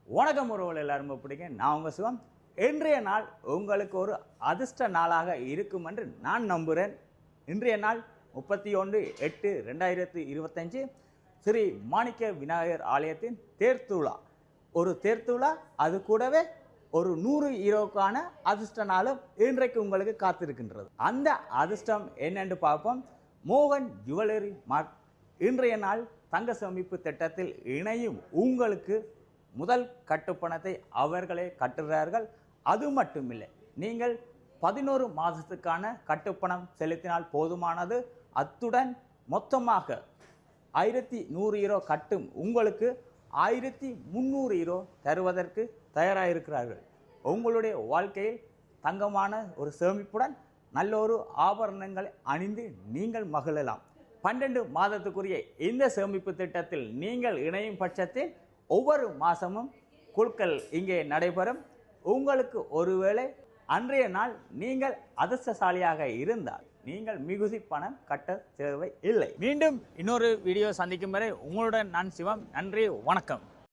வணக்கம் உறவுகள் எல்லாரும் பிடிக்கும். நான் உங்கள் சிவம். இன்றைய நாள் உங்களுக்கு ஒரு அதிர்ஷ்ட நாளாக இருக்கும் என்று நான் நம்புகிறேன். இன்றைய நாள் 31/8/2025 ஸ்ரீ மாணிக்க விநாயகர் ஆலயத்தின் தேர்த்துழா. ஒரு தேர்த்துழா, அது கூடவே ஒரு 100 ஈரோக்கான அதிர்ஷ்ட நாளும் இன்றைக்கு உங்களுக்கு காத்திருக்கின்றது. அந்த அதிர்ஷ்டம் என்னென்று பார்ப்போம். மோகன் ஜுவல்லரி மார்ட் இன்றைய நாள் தங்க சேமிப்பு திட்டத்தில் இணையும் உங்களுக்கு முதல் கட்டுப்பணத்தை அவர்களே கட்டுகிறார்கள். அது மட்டுமில்லை, நீங்கள் 11 மாதத்துக்கான கட்டுப்பணம் செலுத்தினால் போதுமானது. அத்துடன் மொத்தமாக 1100 ஈரோ கட்டும் உங்களுக்கு 1300 ஈரோ தருவதற்கு தயாராக இருக்கிறார்கள். உங்களுடைய வாழ்க்கையில் தங்கமான ஒரு சேமிப்புடன் நல்ல ஒரு ஆபரணங்களை அணிந்து நீங்கள் மகிழலாம். 12 மாதத்துக்குரிய இந்த சேமிப்பு திட்டத்தில் நீங்கள் இணையும் பட்சத்தில் ஒவ்வொரு மாதமும் குழுக்கள் இங்கே நடைபெறும். உங்களுக்கு ஒருவேளை அன்றைய நாள் நீங்கள் அதிர்ஷ்டசாலியாக இருந்தால் நீங்கள் மிகுதி பணம் கட்ட தேவை இல்லை. மீண்டும் இன்னொரு வீடியோ சந்திக்கும் வரை உங்களுடன் நான் சிவம். நன்றி, வணக்கம்.